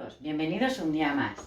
todos, bienvenidos un día más.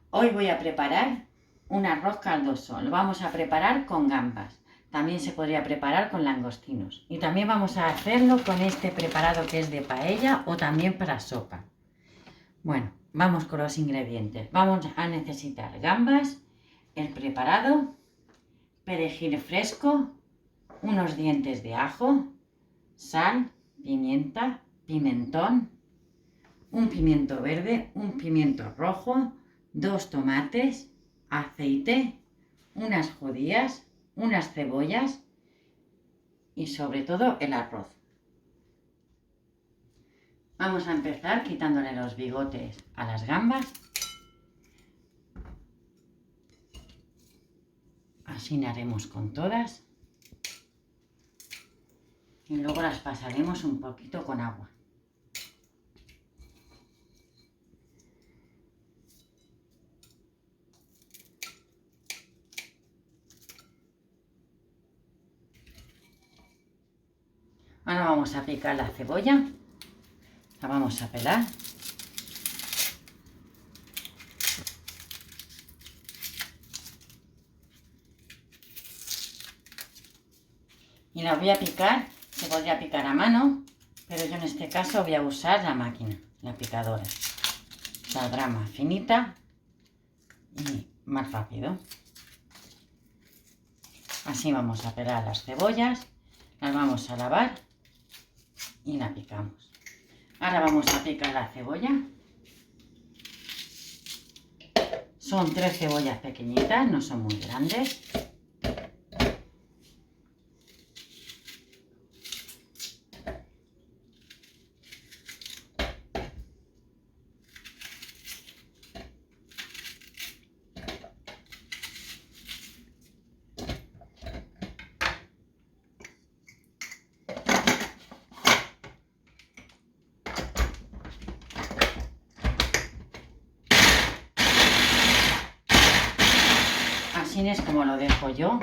Hoy voy a preparar un arroz caldoso. Lo vamos a preparar con gambas. También se podría preparar con langostinos. Y también vamos a hacerlo con este preparado que es de paella o también para sopa. Bueno, vamos con los ingredientes. Vamos a necesitar gambas, el preparado, perejil fresco, unos dientes de ajo, sal, pimienta, pimentón, un pimiento verde, un pimiento rojo, 2 tomates, aceite, unas judías, unas cebollas y sobre todo el arroz. Vamos a empezar quitándole los bigotes a las gambas. Así haremos con todas. Y luego las pasaremos un poquito con agua. Ahora vamos a picar la cebolla. La vamos a pelar. Y la voy a picar, se podría picar a mano, pero yo en este caso voy a usar la máquina, la picadora. Saldrá más finita y más rápido. Así vamos a pelar las cebollas, las vamos a lavar y la picamos. Ahora vamos a picar la cebolla. Son 3 cebollas pequeñitas, no son muy grandes. Así es como lo dejo yo,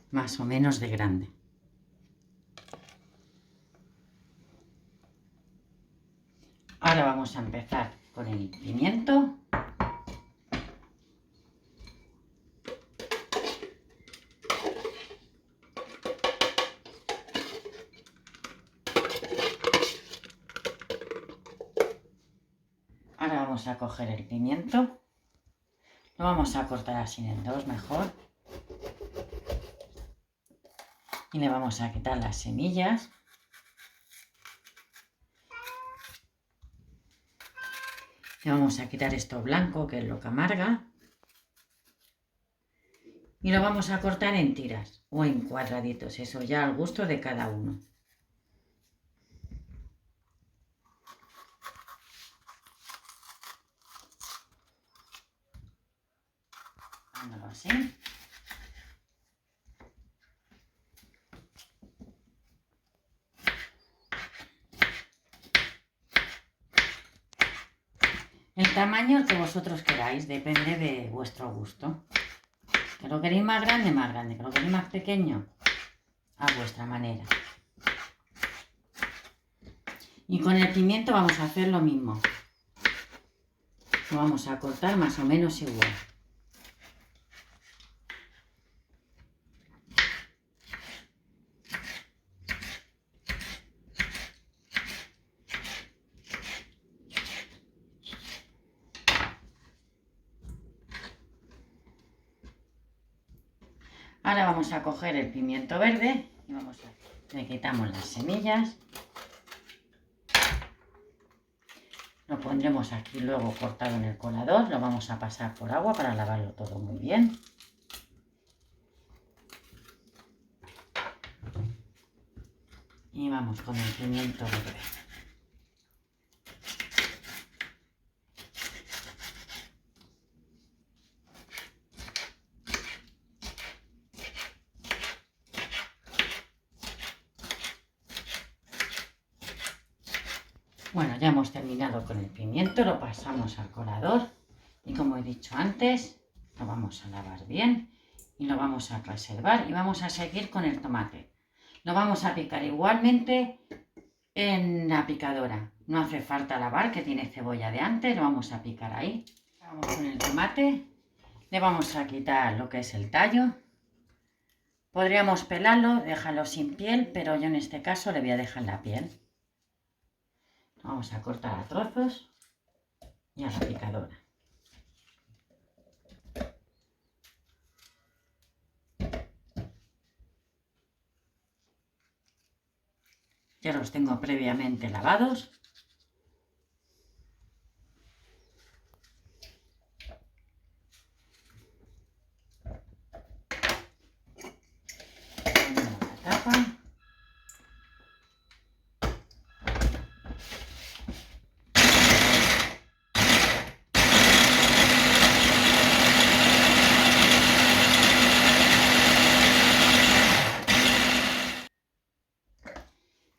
más o menos de grande. Ahora vamos a empezar con el pimiento. Ahora vamos a coger el pimiento. Lo vamos a cortar así en dos mejor. Y le vamos a quitar las semillas. Le vamos a quitar esto blanco, que es lo que amarga. Y lo vamos a cortar en tiras o en cuadraditos, eso ya al gusto de cada uno. Dándolo así. El tamaño que vosotros queráis, depende de vuestro gusto. Que lo queréis más grande, que lo queréis más pequeño, a vuestra manera. Y con el pimiento vamos a hacer lo mismo. Lo vamos a cortar más o menos igual. Ahora vamos a coger el pimiento verde y le quitamos las semillas. Lo pondremos aquí luego cortado en el colador. Lo vamos a pasar por agua para lavarlo todo muy bien. Y vamos con el pimiento verde. Bueno, ya hemos terminado con el pimiento, lo pasamos al colador y como he dicho antes, lo vamos a lavar bien y lo vamos a reservar y vamos a seguir con el tomate. Lo vamos a picar igualmente en la picadora, No hace falta lavar, que tiene cebolla de antes. Lo vamos a picar ahí. Vamos con el tomate. Le vamos a quitar lo que es el tallo. Podríamos pelarlo, dejarlo sin piel, pero yo en este caso le voy a dejar la piel. Vamos a cortar a trozos y a la picadora. Ya los tengo previamente lavados. Ponemos la tapa.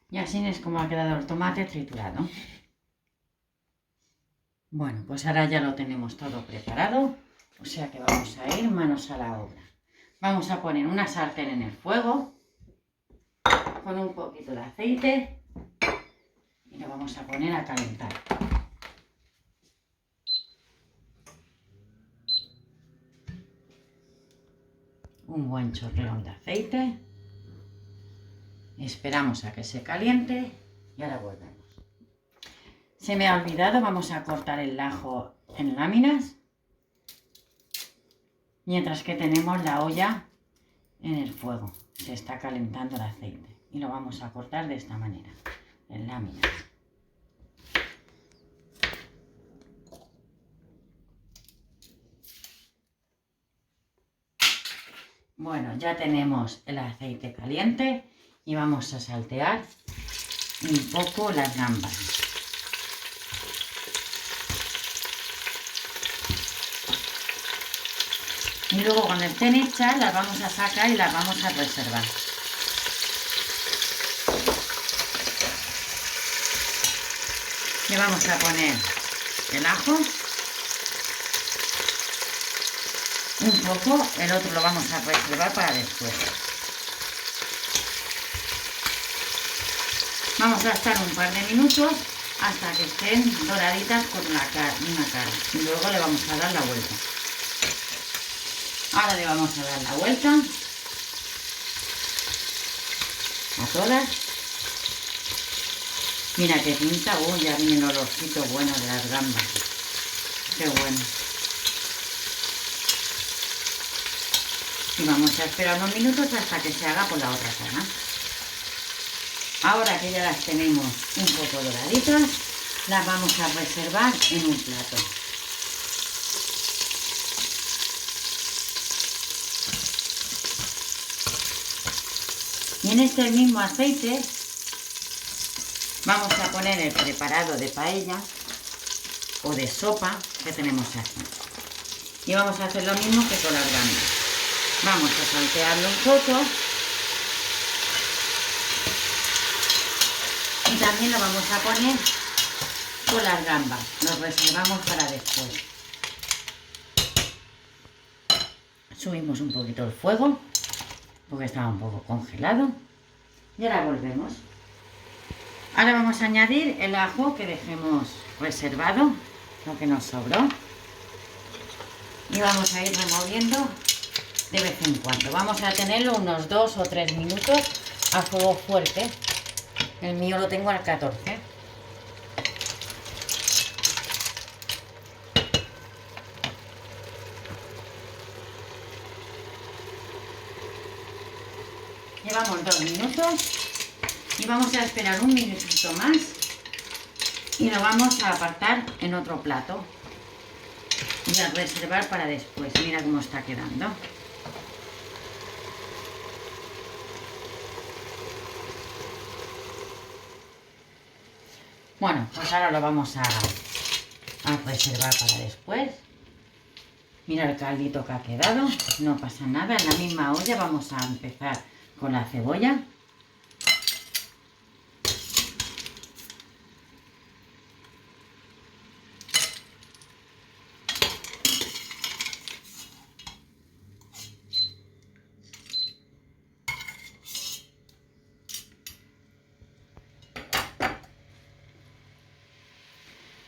Y así es como ha quedado el tomate triturado. Bueno, pues ahora ya lo tenemos todo preparado. O sea que vamos a ir manos a la obra. Vamos a poner una sartén en el fuego con un poquito de aceite y lo vamos a poner a calentar. Un buen chorreón de aceite. Esperamos a que se caliente y ahora volvemos. Se me ha olvidado, vamos a cortar el ajo en láminas mientras que tenemos la olla en el fuego. Se está calentando el aceite y lo vamos a cortar de esta manera, en láminas. Bueno, ya tenemos el aceite caliente y vamos a saltear un poco las gambas. Y luego cuando estén hechas las vamos a sacar y las vamos a reservar. Le vamos a poner el ajo. Un poco, el otro lo vamos a reservar para después. Vamos a estar un par de minutos hasta que estén doraditas con una cara y luego le vamos a dar la vuelta. Ahora le vamos a dar la vuelta a todas. Mira qué pinta, ya viene el olorcito bueno de las gambas. Qué bueno. Y vamos a esperar unos minutos hasta que se haga por la otra cara. Ahora que ya las tenemos un poco doraditas, las vamos a reservar en un plato. Y en este mismo aceite vamos a poner el preparado de paella o de sopa que tenemos aquí. Y vamos a hacer lo mismo que con las gambas. Vamos a saltearlo un poco. Y también lo vamos a poner con las gambas. Lo reservamos para después. Subimos un poquito el fuego porque estaba un poco congelado. Y ahora volvemos. Ahora vamos a añadir el ajo que dejemos reservado, lo que nos sobró. Y vamos a ir removiendo de vez en cuando. Vamos a tenerlo unos 2 o 3 minutos a fuego fuerte. El mío lo tengo al 14. Llevamos 2 minutos y vamos a esperar un minutito más y lo vamos a apartar en otro plato y a reservar para después. Mira cómo está quedando. Bueno, pues ahora lo vamos a reservar para después. Mira el caldito que ha quedado, no pasa nada. En la misma olla vamos a empezar con la cebolla.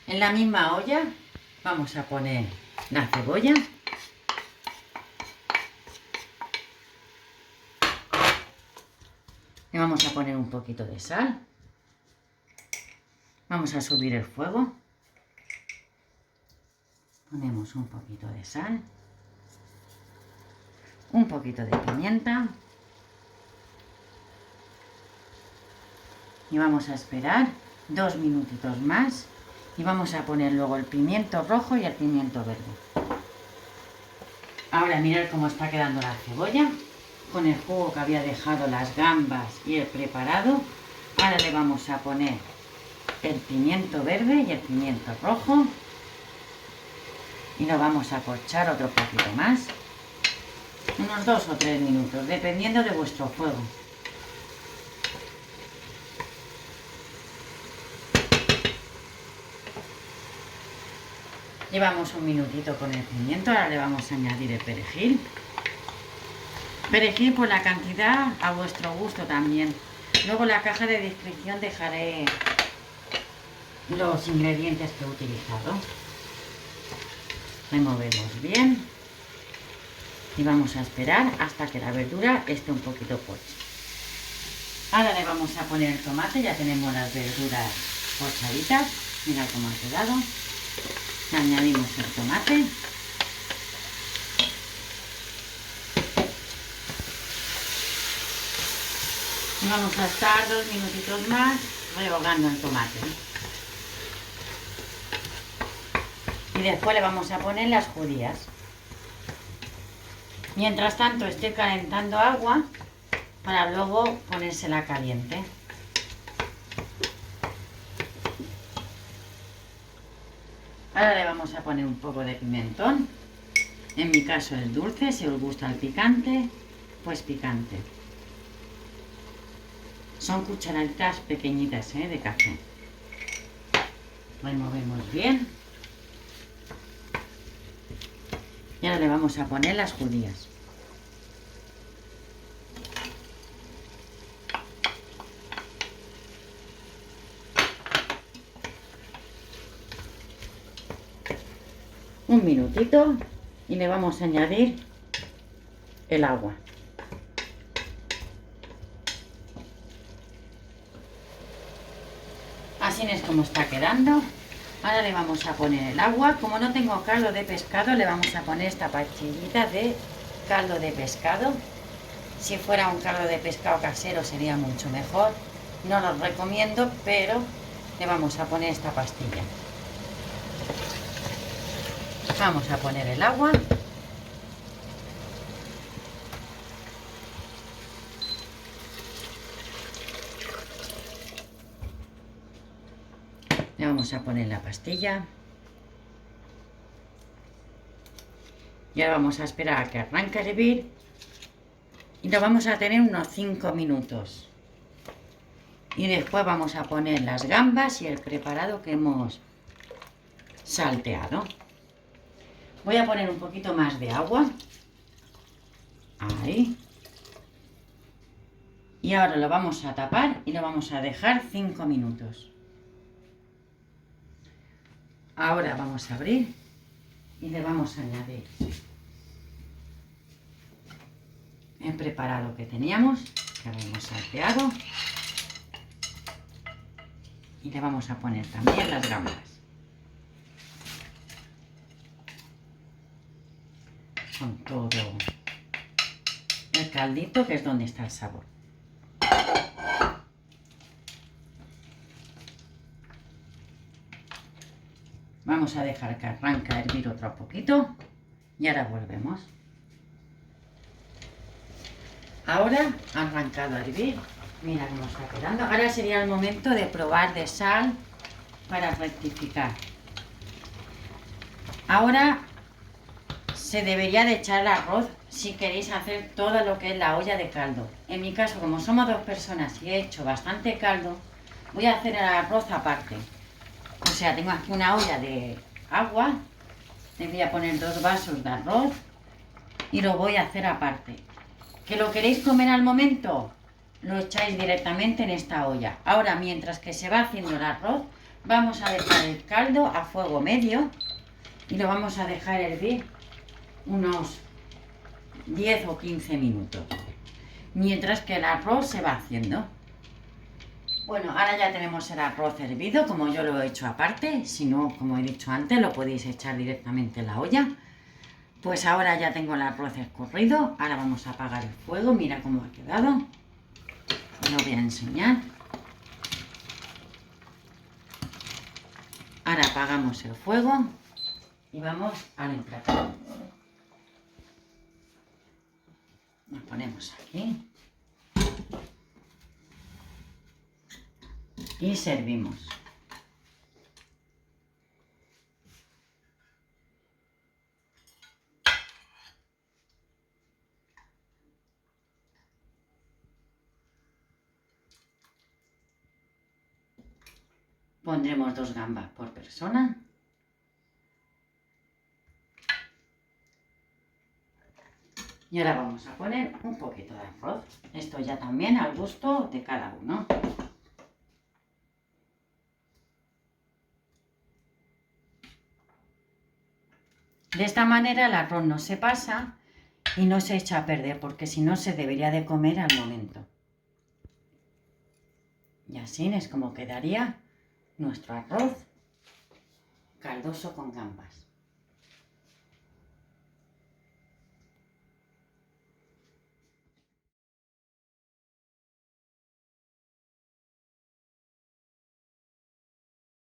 En la misma olla vamos a poner la cebolla. Le vamos a poner un poquito de sal. Vamos a subir el fuego. Ponemos un poquito de sal. Un poquito de pimienta. Y vamos a esperar 2 minutitos más. Y vamos a poner luego el pimiento rojo y el pimiento verde. Ahora mirad cómo está quedando la cebolla. Con el jugo que había dejado las gambas y el preparado. Ahora le vamos a poner el pimiento verde y el pimiento rojo. Y lo vamos a pochar otro poquito más. Unos 2 o 3 minutos, dependiendo de vuestro fuego. Llevamos un minutito con el pimiento, ahora le vamos a añadir el perejil. Perejil por la cantidad a vuestro gusto también. Luego en la caja de descripción dejaré los ingredientes que he utilizado. Removemos bien y vamos a esperar hasta que la verdura esté un poquito pocha. Ahora le vamos a poner el tomate, ya tenemos las verduras pochaditas. Mirad cómo ha quedado. Le añadimos el tomate. Y vamos a estar 2 minutitos más rehogando el tomate. Y después le vamos a poner las judías. Mientras tanto estoy calentando agua para luego ponérsela caliente. Ahora le vamos a poner un poco de pimentón. En mi caso el dulce, si os gusta el picante, pues picante. Son cucharaditas pequeñitas de café. Removemos bien. Y ahora le vamos a poner las judías. Un minutito y le vamos a añadir el agua. Así es como está quedando. Ahora le vamos a poner el agua. Como no tengo caldo de pescado, le vamos a poner esta pastillita de caldo de pescado. Si fuera un caldo de pescado casero sería mucho mejor. No lo recomiendo, pero le vamos a poner esta pastilla. Vamos a poner el agua. Le vamos a poner la pastilla. Y ahora vamos a esperar a que arranque a hervir. Y lo vamos a tener unos 5 minutos. Y después vamos a poner las gambas y el preparado que hemos salteado. Voy a poner un poquito más de agua. Ahí. Y ahora lo vamos a tapar y lo vamos a dejar 5 minutos. Ahora vamos a abrir y le vamos a añadir el preparado que teníamos, que habíamos salteado. Y le vamos a poner también las gambas. Con todo el caldito, que es donde está el sabor. Vamos a dejar que arranque a hervir otro poquito y ahora volvemos. Ahora ha arrancado a hervir. Mira cómo está quedando. Ahora sería el momento de probar de sal para rectificar. Ahora se debería de echar el arroz si queréis hacer todo lo que es la olla de caldo. En mi caso, como somos 2 personas y he hecho bastante caldo, voy a hacer el arroz aparte. O sea, tengo aquí una olla de agua, le voy a poner 2 vasos de arroz y lo voy a hacer aparte. ¿Que lo queréis comer al momento? Lo echáis directamente en esta olla. Ahora, mientras que se va haciendo el arroz, Vamos a dejar el caldo a fuego medio y lo vamos a dejar hervir unos 10 o 15 minutos, mientras que el arroz se va haciendo. Bueno, ahora ya tenemos el arroz hervido, como yo lo he hecho aparte. Si no, como he dicho antes, lo podéis echar directamente en la olla. Pues ahora ya tengo el arroz escurrido. Ahora vamos a apagar el fuego. Mira cómo ha quedado. Lo voy a enseñar. Ahora apagamos el fuego y vamos al emplatado. Lo ponemos aquí. Y servimos. Pondremos 2 gambas por persona. Y ahora vamos a poner un poquito de arroz. Esto ya también al gusto de cada uno. De esta manera el arroz no se pasa y no se echa a perder, porque si no se debería de comer al momento. Y así es como quedaría nuestro arroz caldoso con gambas.